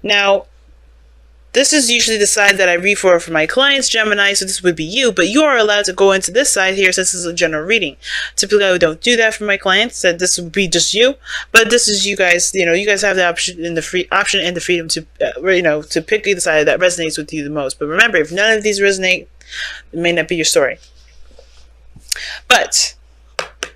Now, this is usually the side that I read for my clients, Gemini, so this would be you, but you are allowed to go into this side here since this is a general reading. Typically, I don't do that for my clients, that this would be just you, but this is you guys, you guys have the option and the freedom to, to pick either side that resonates with you the most. But remember, if none of these resonate, it may not be your story. But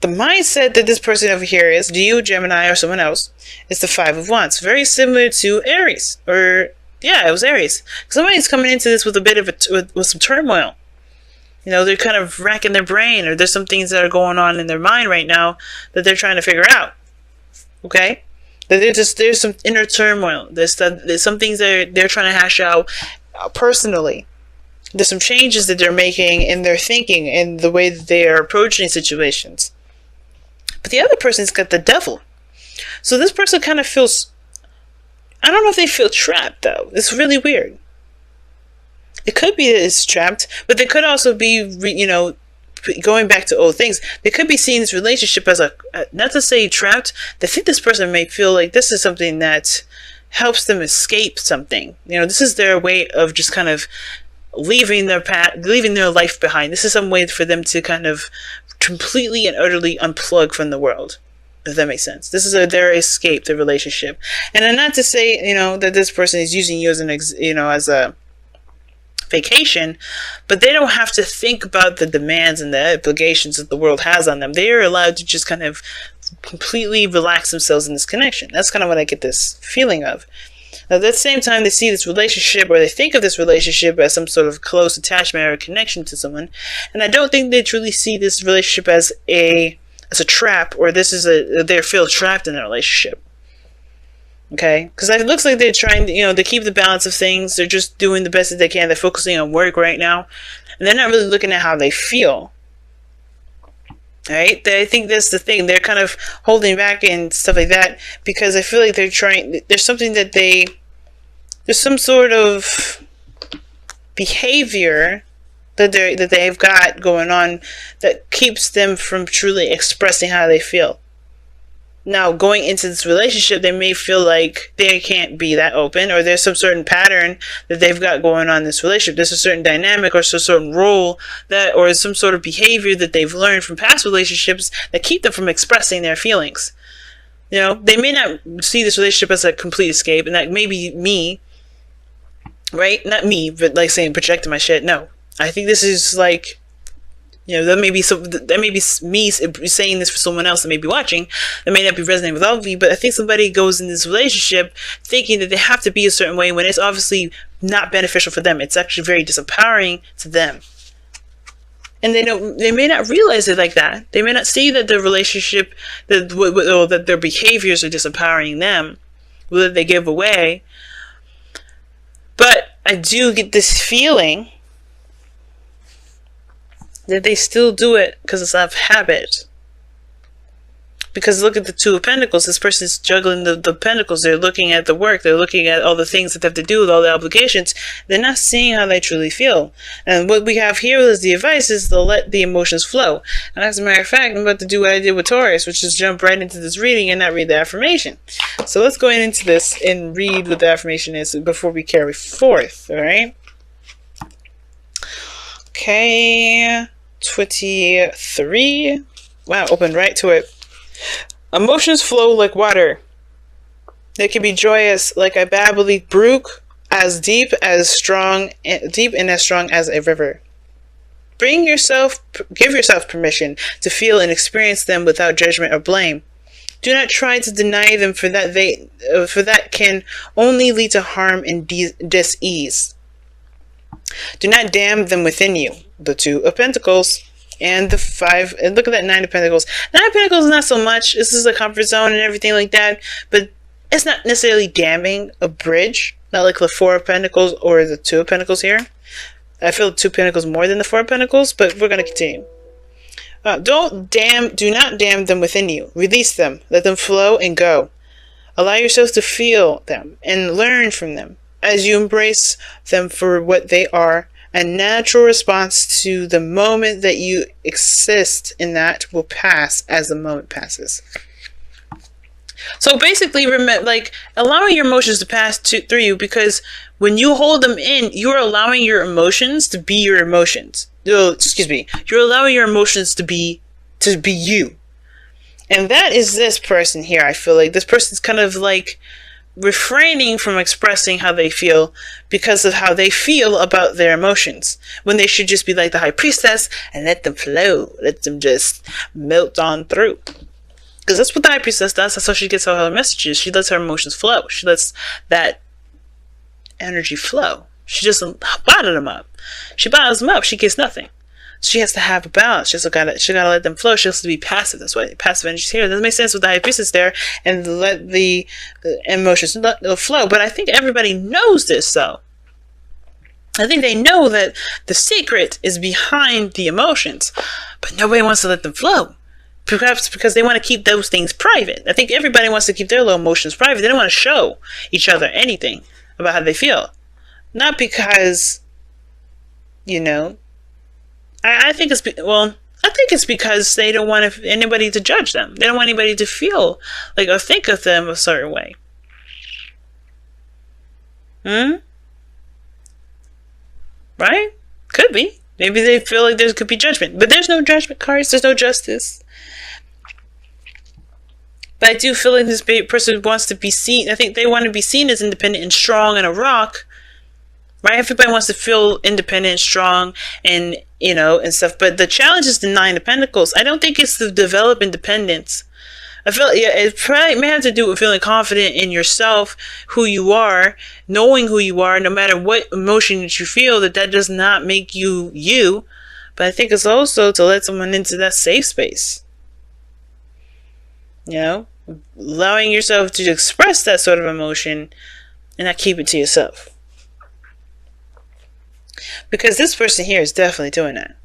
the mindset that this person over here is, do you, Gemini, or someone else, is the Five of Wands. Very similar to Aries, or yeah, it was Aries. Somebody's coming into this with a bit of with some turmoil. They're kind of racking their brain, or there's some things that are going on in their mind right now that they're trying to figure out. Okay, that there's some inner turmoil. There's some things that they're trying to hash out personally. There's some changes that they're making in their thinking and the way that they are approaching situations. But the other person's got the Devil. So this person kind of feels, I don't know if they feel trapped though. It's really weird. It could be that it's trapped, but they could also be, going back to old things. They could be seeing this relationship as not to say trapped. They think this person may feel like this is something that helps them escape something. This is their way of just kind of leaving their life behind. This is some way for them to kind of completely and utterly unplug from the world, if that makes sense. This is their escape, the relationship. And not to say, that this person is using you as as a vacation, but they don't have to think about the demands and the obligations that the world has on them. They are allowed to just kind of completely relax themselves in this connection. That's kind of what I get this feeling of. Now, at the same time, they see this relationship, or they think of this relationship as some sort of close attachment or connection to someone, and I don't think they truly see this relationship as a trap, or they feel trapped in a relationship. Okay, because it looks like they're trying to keep the balance of things. They're just doing the best that they can. They're focusing on work right now, and they're not really looking at how they feel. Right? I think that's the thing. They're kind of holding back and stuff like that because I feel like they're trying. There's something that there's some sort of behavior that they've got going on that keeps them from truly expressing how they feel. Now, going into this relationship, they may feel like they can't be that open, or there's some certain pattern that they've got going on in this relationship. There's a certain dynamic or some certain role or some sort of behavior that they've learned from past relationships that keep them from expressing their feelings. They may not see this relationship as a complete escape, and that may be me, right? Not me, but like saying projecting my shit. No, I think this is like, that may be me saying this for someone else that may be watching. That may not be resonating with all of you, but I think somebody goes in this relationship thinking that they have to be a certain way when it's obviously not beneficial for them. It's actually very disempowering to them. And they may not realize it like that. They may not see that the relationship, that their behaviors are disempowering them, whether they give away. But I do get this feeling that they still do it because it's out of habit. Because look at the Two of Pentacles. This person's juggling the pentacles. They're looking at the work. They're looking at all the things that they have to do with all the obligations. They're not seeing how they truly feel. And what we have here is the advice is to let the emotions flow. And as a matter of fact, I'm about to do what I did with Taurus, which is jump right into this reading and not read the affirmation. So let's go into this and read what the affirmation is before we carry forth. All right? Okay. 23. Wow, opened right to it. Emotions flow like water. They can be joyous like a babbly brook, as deep and as strong as a river. Give yourself permission to feel and experience them without judgment or blame. Do not try to deny them, for that can only lead to harm and dis-ease. Do not damn them within you. The Two of Pentacles and the Five, and look at that Nine of Pentacles. Nine of Pentacles is not so much. This is a comfort zone and everything like that, but it's not necessarily damning a bridge. Not like the Four of Pentacles or the Two of Pentacles here. I feel the Two of Pentacles more than the Four of Pentacles, but we're going to continue. Do not damn them within you. Release them. Let them flow and go. Allow yourself to feel them and learn from them as you embrace them for what they are. A natural response to the moment that you exist in that will pass as the moment passes. So basically, like allowing your emotions to pass through you, because when you hold them in, you're allowing your emotions to be your emotions. Oh, excuse me. You're allowing your emotions to be you. And that is this person here. I feel like this person's kind of like refraining from expressing how they feel because of how they feel about their emotions, when they should just be like the high priestess and let them flow, let them just melt on through. Because that's what the high priestess does. That's how she gets all her messages. She lets her emotions flow. She lets that energy flow. She doesn't bottle them up. She bottles them up. She gets nothing. She has to have a balance. She gotta let them flow. She has to be passive. That's why passive energy is here. That makes sense with the high priestess there, and let the emotions flow. But I think everybody knows this, though. I think they know that the secret is behind the emotions, but nobody wants to let them flow. Perhaps because they want to keep those things private. I think everybody wants to keep their little emotions private. They don't want to show each other anything about how they feel. Not because, I think it's because they don't want anybody to judge them. They don't want anybody to feel like or think of them a certain way. Right? Could be. Maybe they feel like there could be judgment. But there's no judgment cards. There's no justice. But I do feel like this person wants to be seen. I think they want to be seen as independent and strong and a rock. Right? Everybody wants to feel independent and strong and, and stuff. But the challenge is the Nine of Pentacles. I don't think it's to develop independence. I feel it probably may have to do with feeling confident in yourself, who you are, knowing who you are, no matter what emotion that you feel, that does not make you you. But I think it's also to let someone into that safe space. Allowing yourself to express that sort of emotion and not keep it to yourself. Because this person here is definitely doing that.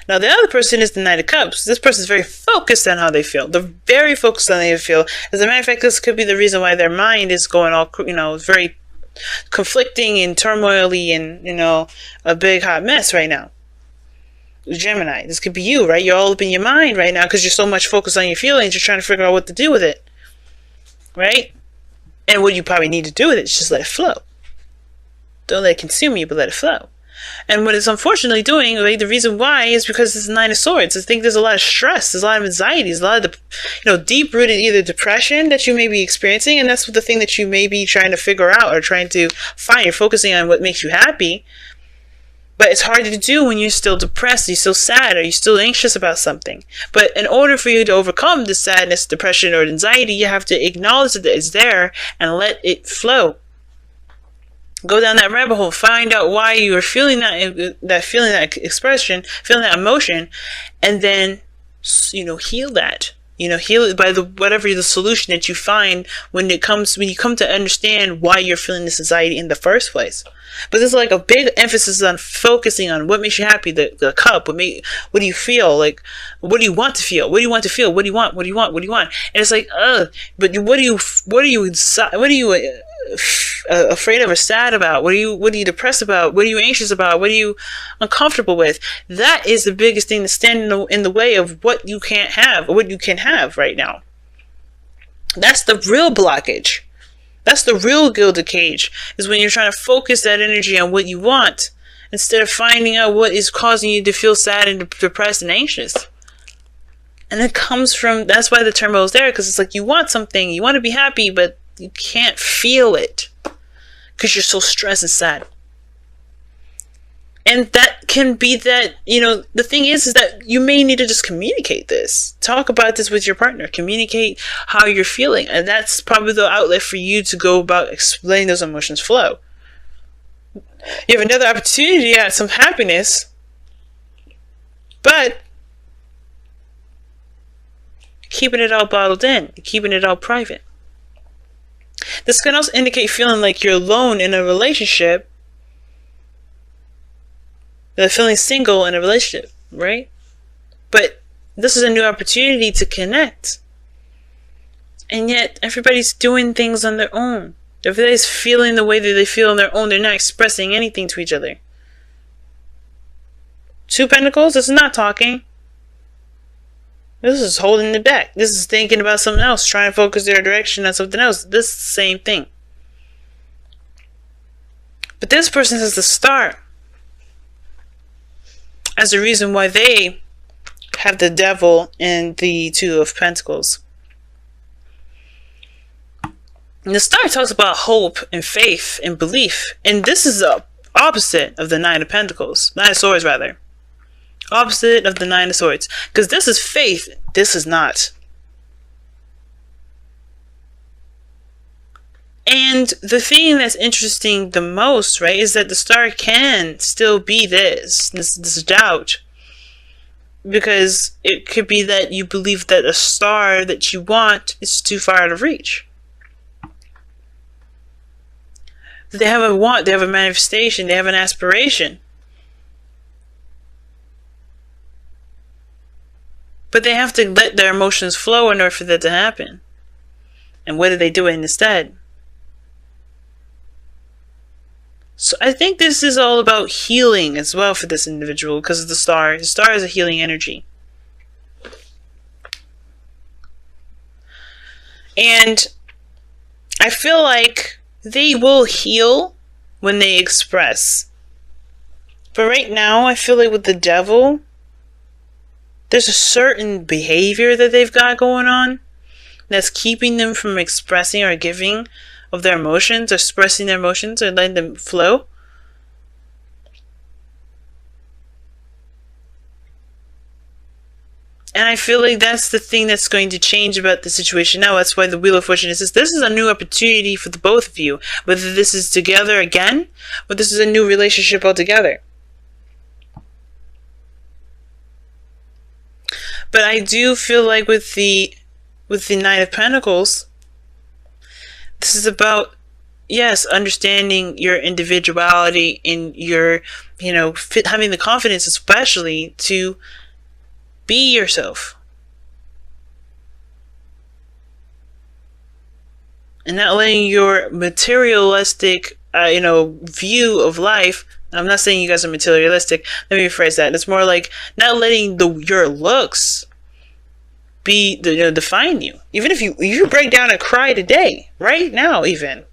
Now, the other person is the Knight of Cups. This person is very focused on how they feel. They're very focused on how they feel. As a matter of fact, this could be the reason why their mind is going all, very conflicting and turmoily and, a big hot mess right now. Gemini, this could be you, right? You're all up in your mind right now because you're so much focused on your feelings. You're trying to figure out what to do with it, right? And what you probably need to do with it is just let it flow. Don't let it consume you, but let it flow. And what it's unfortunately doing, right, the reason why is because it's the Nine of Swords. I think there's a lot of stress, there's a lot of anxiety, there's a lot of deep-rooted either depression that you may be experiencing, and that's the thing that you may be trying to figure out or trying to find. You're focusing on what makes you happy, but it's hard to do when you're still depressed, you're still sad, or you're still anxious about something. But in order for you to overcome this sadness, depression, or anxiety, you have to acknowledge that it's there and let it flow. Go down that rabbit hole. Find out why you are feeling that feeling, that expression, feeling that emotion, and then, heal that. Heal it by whatever the solution that you find when you come to understand why you're feeling this anxiety in the first place. But there's like a big emphasis on focusing on what makes you happy. The cup. What do you feel like? What do you want to feel? What do you want to feel? What do you want? What do you want? What do you want? And it's like, but what are you afraid of or sad about? What are you depressed about? What are you anxious about? What are you uncomfortable with? That is the biggest thing that's standing in the way of what you can't have or what you can have right now. That's the real blockage. That's the real gilded cage, is when you're trying to focus that energy on what you want instead of finding out what is causing you to feel sad and depressed and anxious. And it comes from, that's why the turmoil is there, because it's like you want something, you want to be happy, but you can't feel it because you're so stressed and sad. And that can be that, the thing is that you may need to just communicate this. Talk about this with your partner. Communicate how you're feeling. And that's probably the outlet for you to go about explaining those emotions flow. You have another opportunity at some happiness, but keeping it all bottled in, keeping it all private. This can also indicate feeling like you're alone in a relationship, feeling single in a relationship, right? But this is a new opportunity to connect. And yet, everybody's doing things on their own. Everybody's feeling the way that they feel on their own. They're not expressing anything to each other. Two Pentacles, this is not talking. This is holding it back. This is thinking about something else, trying to focus their direction on something else. This is the same thing. But this person has the star as the reason why they have the devil and the Two of Pentacles. And the star talks about hope and faith and belief. And this is the opposite of the Nine of Pentacles. Nine of Swords, rather. Opposite of the Nine of Swords. Because this is faith. This is not. And the thing that's interesting the most, right, is that the star can still be this doubt. Because it could be that you believe that a star that you want is too far out of reach. They have a want, they have a manifestation, they have an aspiration. But they have to let their emotions flow in order for that to happen. And what do they do instead? So I think this is all about healing as well for this individual because of the star. The star is a healing energy. And I feel like they will heal when they express. But right now, I feel like with the devil, there's a certain behavior that they've got going on that's keeping them from expressing or giving of their emotions, or expressing their emotions, or letting them flow. And I feel like that's the thing that's going to change about the situation now. That's why the Wheel of Fortune is this. This is a new opportunity for the both of you. Whether this is together again, or this is a new relationship altogether. But I do feel like with the Nine of Pentacles, this is about, yes, understanding your individuality and your, having the confidence especially to be yourself. And not letting your materialistic, view of life. I'm not saying you guys are materialistic. Let me rephrase that. It's more like not letting your looks define you. Even if you break down and cry today, right now even,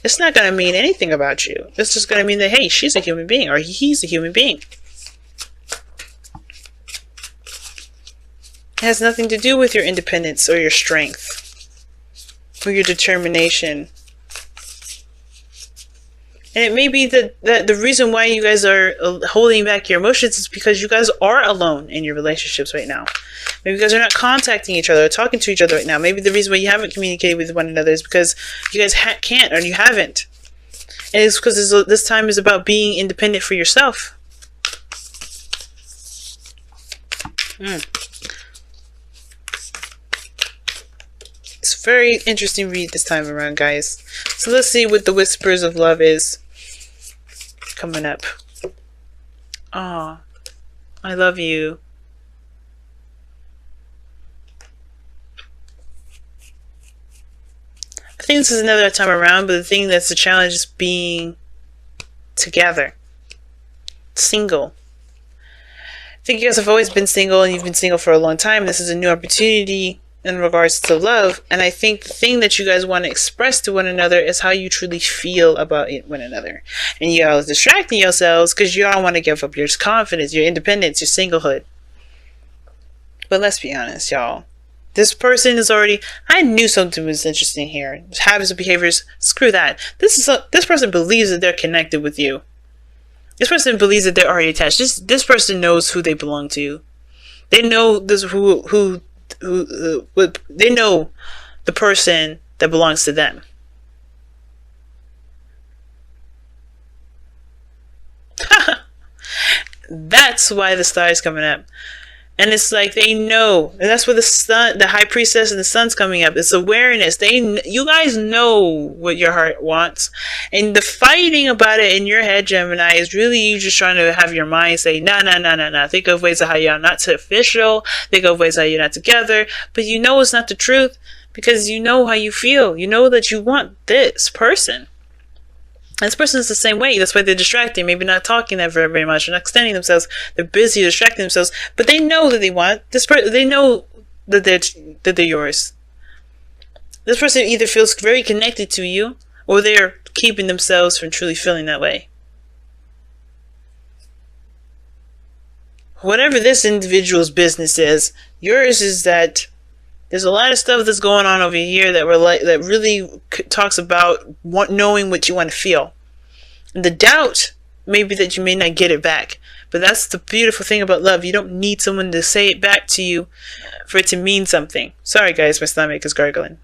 it's not going to mean anything about you. It's just going to mean that, hey, she's a human being, or he's a human being. It has nothing to do with your independence or your strength or your determination. And it may be that the reason why you guys are holding back your emotions is because you guys are alone in your relationships right now. Maybe you guys are not contacting each other or talking to each other right now. Maybe the reason why you haven't communicated with one another is because you guys can't, or you haven't. And it's because this time is about being independent for yourself. It's a very interesting read this time around, guys. So let's see what the Whispers of Love is coming up. Aw, I love you. I think this is another time around, but the thing that's the challenge is being together. Single. I think you guys have always been single, and you've been single for a long time. This is a new opportunity in regards to love. And I think the thing that you guys want to express to one another is how you truly feel about one another. And y'all are distracting yourselves because y'all want to give up your confidence, your independence, your singlehood. But let's be honest, y'all. This person is already, I knew something was interesting here. Habits and behaviors, screw that. This person believes that they're connected with you. This person believes that they're already attached. This person knows who they belong to. They know this they know the person that belongs to them. That's why the star is coming up. And it's like they know, and that's where the sun, the high priestess and the sun's coming up. It's awareness. You guys know what your heart wants, and the fighting about it in your head, Gemini, is really you just trying to have your mind say, no. Think of ways of how you're not official. Think of ways how you're not together. But you know it's not the truth because you know how you feel. You know that you want this person. And this person is the same way. That's why they're distracting. Maybe not talking that very much. They're not extending themselves. They're busy distracting themselves. But they know that they want this person. They know that they're yours. This person either feels very connected to you, or they're keeping themselves from truly feeling that way. Whatever this individual's business is, yours is that there's a lot of stuff that's going on over here that really talks about knowing what you want to feel. And the doubt may be that you may not get it back. But that's the beautiful thing about love. You don't need someone to say it back to you for it to mean something. Sorry guys, my stomach is gargling.